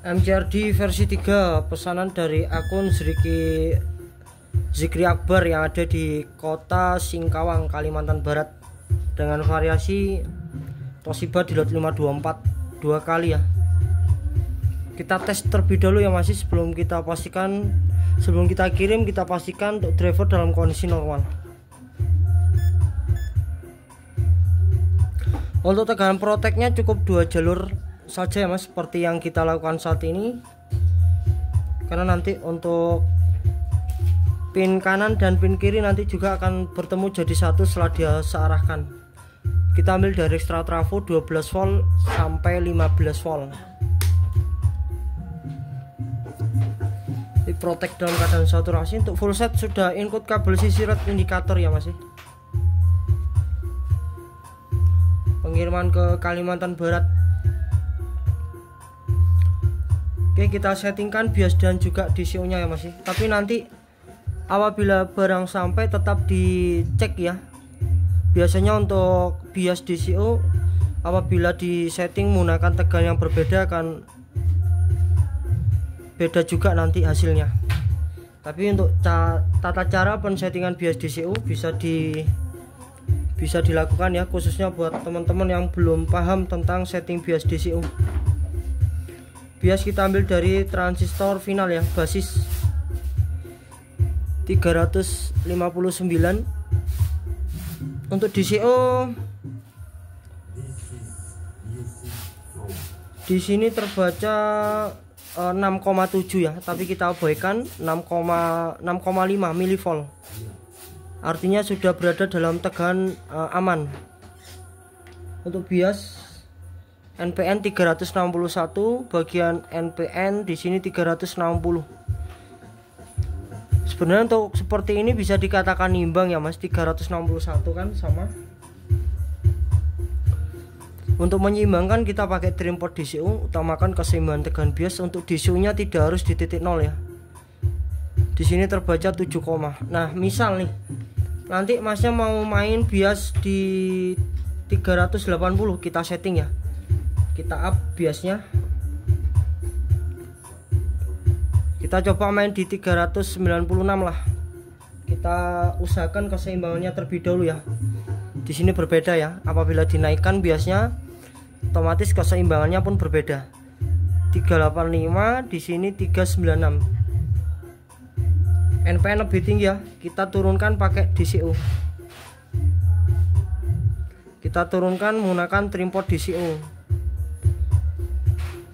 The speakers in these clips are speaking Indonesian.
MCRD versi 3 pesanan dari akun Zikri Akbar yang ada di kota Singkawang, Kalimantan Barat, dengan variasi Toshiba di lot 524 2 kali ya. Kita tes terlebih dahulu ya masih sebelum kita kirim, kita pastikan untuk driver dalam kondisi normal. Untuk tegangan proteknya cukup 2 jalur saja ya mas, seperti yang kita lakukan saat ini, karena nanti untuk pin kanan dan pin kiri nanti juga akan bertemu jadi satu setelah dia searahkan. Kita ambil dari ekstra trafo 12 volt sampai 15 volt. Di protek dalam keadaan saturasi. Untuk full set sudah input kabel sisi red indikator ya masih. Pengiriman ke Kalimantan Barat. Oke, kita settingkan bias dan juga DCO nya ya masih. Tapi nanti apabila barang sampai tetap dicek ya. Biasanya untuk bias DCO apabila di setting menggunakan tegangan yang berbeda akan beda juga nanti hasilnya. Tapi untuk tata cara pensettingan bias DCO bisa dilakukan ya, khususnya buat teman-teman yang belum paham tentang setting bias DCO. Bias kita ambil dari transistor final ya, basis 359. Untuk DCO di sini terbaca 6,7 ya, tapi kita abaikan 6,5 milivolt. Artinya sudah berada dalam tegangan aman. Untuk bias NPN 361, bagian NPN di sini 360. Sebenarnya untuk seperti ini bisa dikatakan imbang ya mas, 361 kan sama. Untuk menyeimbangkan kita pakai trim port DCO, utamakan keseimbangan tegangan bias. Untuk DCO nya tidak harus di titik 0 ya. Di sini terbaca 7, nah misal nih nanti masnya mau main bias di 380, kita setting ya, kita up biasnya, kita coba main di 396 lah. Kita usahakan keseimbangannya terlebih dahulu ya. Di sini berbeda ya, apabila dinaikkan biasnya otomatis keseimbangannya pun berbeda. 385, di sini 396. NPN lebih tinggi ya, kita turunkan pakai DCO. Kita turunkan menggunakan trim port DCO.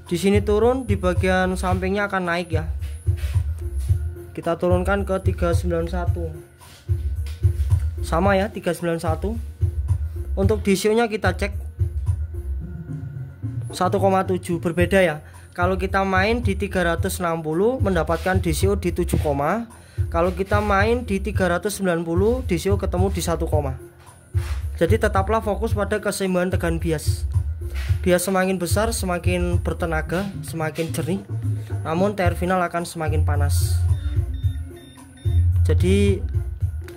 Di sini turun, di bagian sampingnya akan naik ya. Kita turunkan ke 391. Sama ya, 391. Untuk DCO nya kita cek 1,7, berbeda ya. Kalau kita main di 360 mendapatkan DCO di 7, kalau kita main di 390 DCO ketemu di 1, jadi tetaplah fokus pada keseimbangan tegangan bias. Bias semakin besar semakin bertenaga, semakin jernih, namun TR final akan semakin panas. Jadi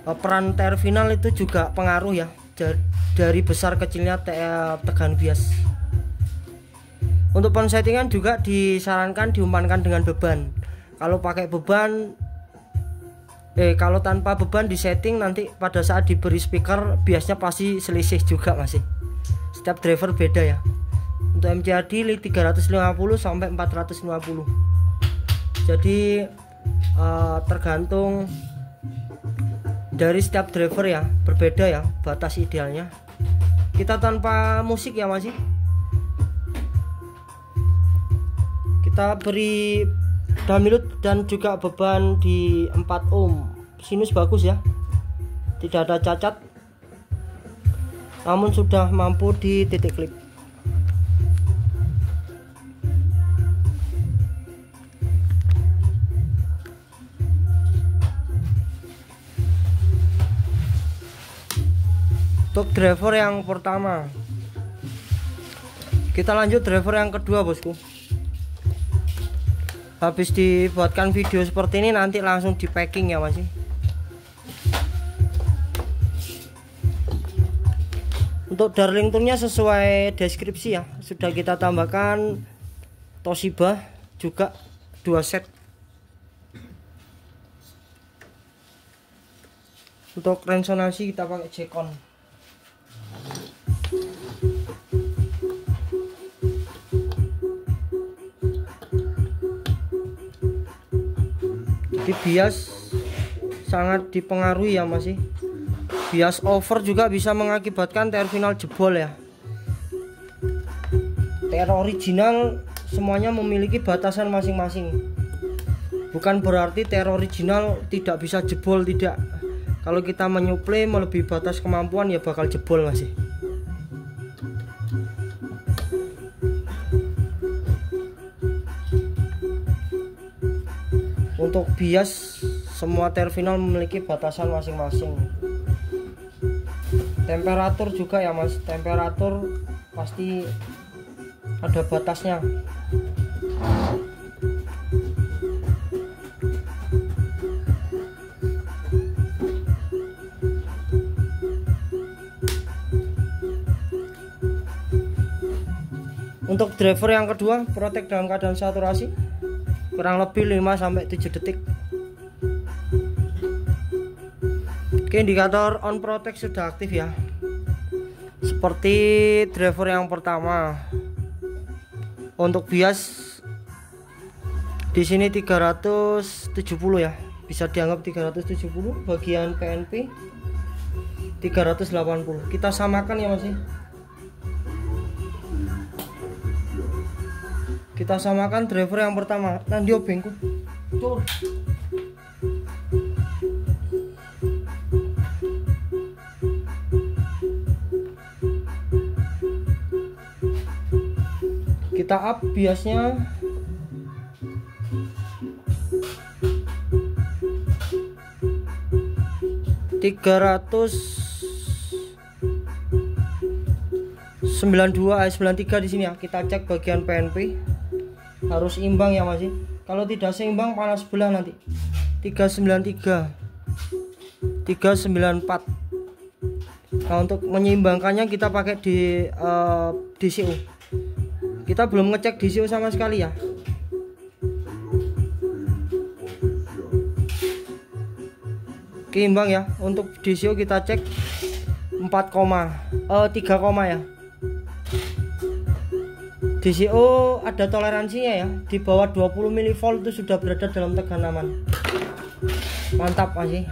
peran TR final itu juga pengaruh ya, dari besar kecilnya tegangan bias. Untuk pensettingan juga disarankan diumpankan dengan beban. Kalau pakai beban, kalau tanpa beban di setting nanti pada saat diberi speaker biasnya pasti selisih juga masih. Setiap driver beda ya. Untuk MCRD 350 sampai 450. Jadi tergantung dari setiap driver ya, berbeda ya batas idealnya. Kita tanpa musik ya masih. Kita beri damilut dan juga beban di 4 ohm. Sinus bagus ya, tidak ada cacat, namun sudah mampu di titik klip. Untuk driver yang pertama, kita lanjut driver yang kedua bosku. Habis dibuatkan video seperti ini nanti langsung di packing ya masih. Untuk Darlingtonnya sesuai deskripsi ya, sudah kita tambahkan Toshiba juga 2 set. Untuk resonansi kita pakai J-Con. Jadi bias sangat dipengaruhi ya masih. Bias over juga bisa mengakibatkan TR final jebol ya. TR original semuanya memiliki batasan masing-masing. Bukan berarti TR original tidak bisa jebol, tidak. Kalau kita menyuplai melebihi batas kemampuan ya bakal jebol masih. Untuk bias semua terminal memiliki batasan masing-masing. Temperatur juga ya mas, temperatur pasti ada batasnya. Untuk driver yang kedua, protek dalam keadaan saturasi kurang lebih 5-7 detik. Oke, indikator on protect sudah aktif ya. Seperti driver yang pertama. Untuk bias di sini 370 ya. Bisa dianggap 370, bagian PNP 380. Kita samakan ya Mas. Kita samakan driver yang pertama. Nanti bengku. Tur. Kita up biasnya 392/93 di sini ya. Kita cek bagian PNP. Harus imbang ya masih. Kalau tidak seimbang panas sebelah nanti. 393 394. Nah, untuk menyeimbangkannya kita pakai di DCO. Kita belum ngecek DCO sama sekali ya. Keimbang ya. Untuk DCO kita cek 3, ya. DCO ada toleransinya ya, di bawah 20 mV itu sudah berada dalam tegangan aman. Mantap masih.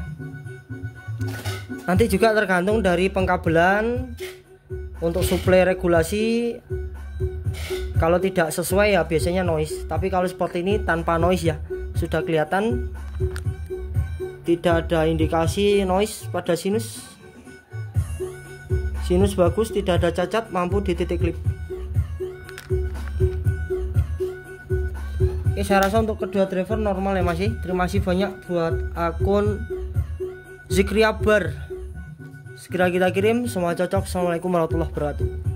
Nanti juga tergantung dari pengkabelan. Untuk suplai regulasi, kalau tidak sesuai ya biasanya noise. Tapi kalau seperti ini tanpa noise ya, sudah kelihatan tidak ada indikasi noise pada sinus. Sinus bagus, tidak ada cacat, mampu di titik klip. Oke, saya rasa untuk kedua driver normal ya masih. Terima kasih banyak buat akun Zikriabar. Segera kita kirim, semua cocok. Assalamualaikum warahmatullahi wabarakatuh.